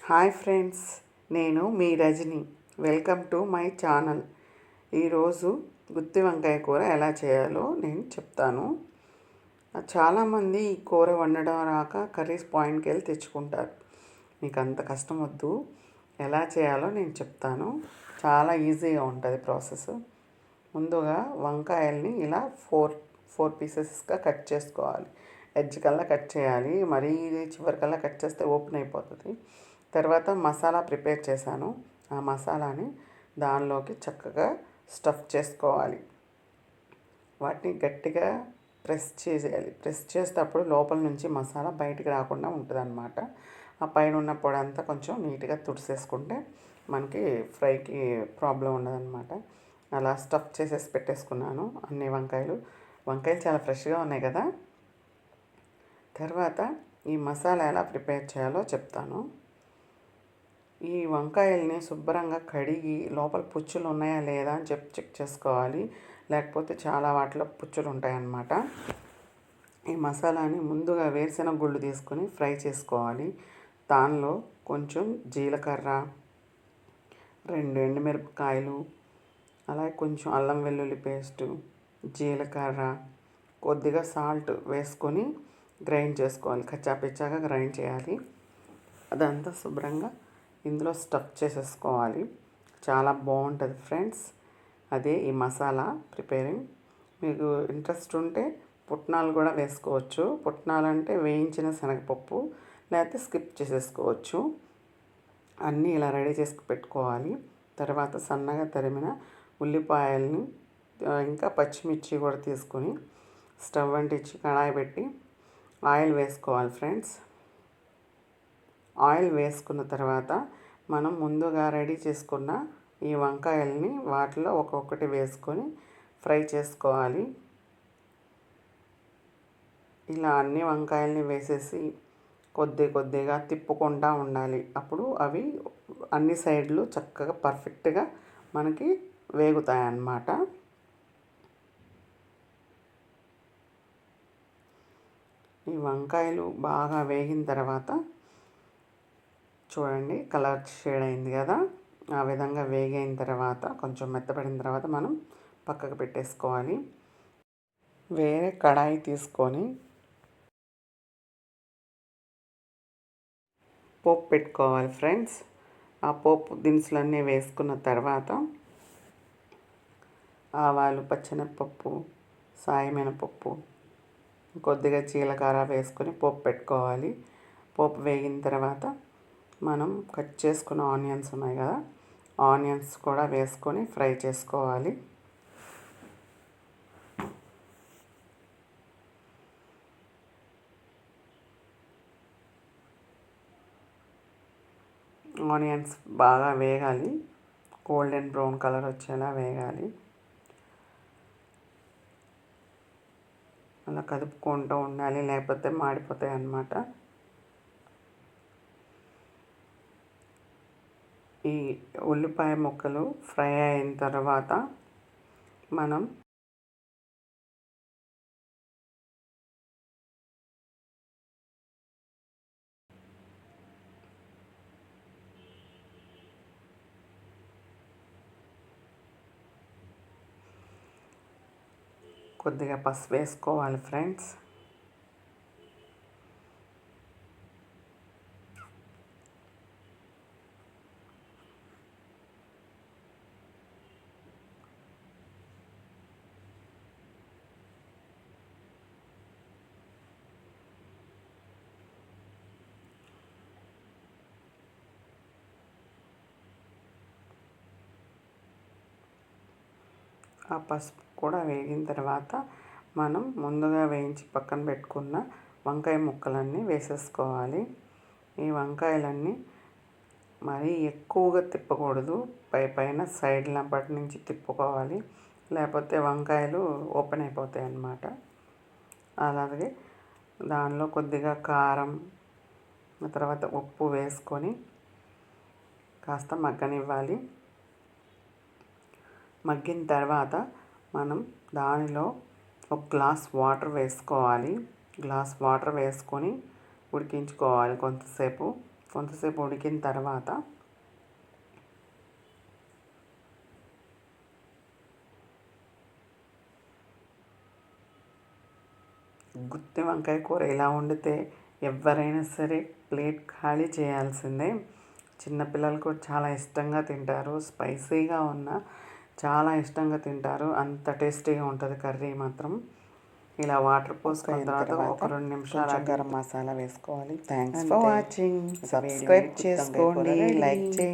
Hi friends, నేను మీ Rajani. Welcome to my channel. ఈరోజు గుత్తి వంకాయ కూర ఎలా చేయాలో నేను చెప్తాను. చాలామంది ఈ కూర వండడం రాక కర్రీస్ పాయింట్కి వెళ్ళి తెచ్చుకుంటారు. మీకు అంత కష్టం వద్దు, ఎలా చేయాలో నేను చెప్తాను. చాలా ఈజీగా ఉంటుంది ప్రాసెస్. ముందుగా వంకాయల్ని ఇలా ఫోర్ పీసెస్గా కట్ చేసుకోవాలి. ఎడ్జ్ కల్లా కట్ చేయాలి, మరీ చివరికల్లా కట్ చేస్తే ఓపెన్ అయిపోతుంది. తర్వాత మసాలా ప్రిపేర్ చేశాను. ఆ మసాలాని దానిలోకి చక్కగా స్టఫ్ చేసుకోవాలి. వాటిని గట్టిగా ప్రెస్ చేసేయాలి. ప్రెస్ చేసేటప్పుడు లోపల నుంచి మసాలా బయటికి రాకుండా ఉంటుంది అన్నమాట. ఆ పైన ఉన్న పొడి అంతా కొంచెం నీట్గా తుడిసేసుకుంటే మనకి ఫ్రైకి ప్రాబ్లం ఉండదన్నమాట. అలా స్టఫ్ చేసేసి పెట్టేసుకున్నాను అన్ని వంకాయలు చాలా ఫ్రెష్గా ఉన్నాయి కదా. తర్వాత ఈ మసాలా ఎలా ప్రిపేర్ చేయాలో చెప్తాను. ఈ వంకాయల్ని శుభ్రంగా కడిగి లోపల పుచ్చులు ఉన్నాయా లేదా అని చెక్ చేసుకోవాలి. లేకపోతే చాలా వాటిలో పుచ్చులు ఉంటాయన్నమాట. ఈ మసాలాని ముందుగా వేరుశెనగ గుళ్ళు తీసుకొని ఫ్రై చేసుకోవాలి. దానిలో కొంచెం జీలకర్ర, 2 ఎండుమిరపకాయలు, అలాగే కొంచెం అల్లం వెల్లుల్లి పేస్టు, జీలకర్ర, కొద్దిగా సాల్ట్ వేసుకొని గ్రైండ్ చేసుకోవాలి. కచ్చాపిచ్చాగా గ్రైండ్ చేయాలి. అదంతా శుభ్రంగా ఇందులో స్టఫ్ చేసేసుకోవాలి. చాలా బాగుంటుంది ఫ్రెండ్స్. అదే ఈ మసాలా ప్రిపేరింగ్. మీకు ఇంట్రెస్ట్ ఉంటే పుట్నాలు కూడా వేసుకోవచ్చు. పుట్నాలు అంటే వేయించిన శనగపప్పు, లేకపోతే స్కిప్ చేసేసుకోవచ్చు. అన్నీ ఇలా రెడీ చేసి పెట్టుకోవాలి. తర్వాత సన్నగా తరిమిన ఉల్లిపాయల్ని ఇంకా పచ్చిమిర్చి కూడా తీసుకొని స్టవ్ అంటించి కడాయి పెట్టి ఆయిల్ వేసుకోవాలి ఫ్రెండ్స్. ఆయిల్ వేసుకున్న తర్వాత మనం ముందుగా రెడీ చేసుకున్న ఈ వంకాయల్ని వాటిలో ఒక్కొక్కటి వేసుకొని ఫ్రై చేసుకోవాలి. ఇలా అన్ని వంకాయల్ని వేసేసి కొద్దిగా తిప్పుకుంటూ ఉండాలి. అప్పుడు అవి అన్ని సైడ్లు చక్కగా పర్ఫెక్ట్గా మనకి వేగుతాయి అన్నమాట. ఈ వంకాయలు బాగా వేగిన తర్వాత చూడండి, కలర్ షేడ్ అయింది కదా. ఆ విధంగా వేగిన తర్వాత కొంచెం మెత్తపడిన తర్వాత మనం పక్కకు పెట్టేసుకోవాలి. వేరే కడాయి తీసుకొని పోపు పెట్టుకోవాలి ఫ్రెండ్స్. ఆ పోపు దినుసులన్నీ వేసుకున్న తర్వాత ఆవాలు, పచ్చెనగపప్పు, సాయమినపప్పు, కొద్దిగా జీలకర్ర వేసుకొని పోపు పెట్టుకోవాలి. పోపు వేగిన తర్వాత మనం కట్ చేసుకున్న ఆనియన్స్ ఉన్నాయి కదా, ఆనియన్స్ కూడా వేసుకొని ఫ్రై చేసుకోవాలి. ఆనియన్స్ బాగా వేగాలి, గోల్డెన్ బ్రౌన్ కలర్ వచ్చేలా వేగాలి. అలా కదుపుకుంటూ ఉండాలి, లేకపోతే మాడిపోతాయి అన్నమాట. ఈ ఉల్లిపాయ ముక్కలు ఫ్రై అయిన తర్వాత మనం కొద్దిగా పసుపు వేసుకోవాలి ఫ్రెండ్స్. ఆ పసుపు కూడా వేగిన తర్వాత మనం ముందుగా వేయించి పక్కన పెట్టుకున్న వంకాయ ముక్కలన్నీ వేసేసుకోవాలి. ఈ వంకాయలన్నీ మరీ ఎక్కువగా తిప్పకూడదు, పైన సైడ్ల బట్టి నుంచి తిప్పుకోవాలి, లేకపోతే వంకాయలు ఓపెన్ అయిపోతాయి అన్నమాట. అలాగే దానిలో కొద్దిగా కారం, తర్వాత ఉప్పు వేసుకొని కాస్త మగ్గనివ్వాలి. మగ్గిన తర్వాత మనం దానిలో ఒక గ్లాస్ వాటర్ వేసుకోవాలి. గ్లాస్ వాటర్ వేసుకొని ఉడికించుకోవాలి కొంతసేపు. కొంతసేపు ఉడికిన తర్వాత గుత్తి వంకాయ కూర ఇలా వండితే ఎవరైనా సరే ప్లేట్ ఖాళీ చేయాల్సిందే. చిన్నపిల్లలు కూడా చాలా ఇష్టంగా తింటారు. స్పైసీగా ఉన్న చాలా ఇష్టంగా తింటారు. అంత టేస్టీగా ఉంటుంది కర్రీ మాత్రం. ఇలా వాటర్ పోసుకున్న తర్వాత ఒక 2 నిమిషాలు గరం మసాలా వేసుకోవాలి. Thanks for watching. సబ్స్క్రైబ్ చేసుకోండి, లైక్ చేయండి.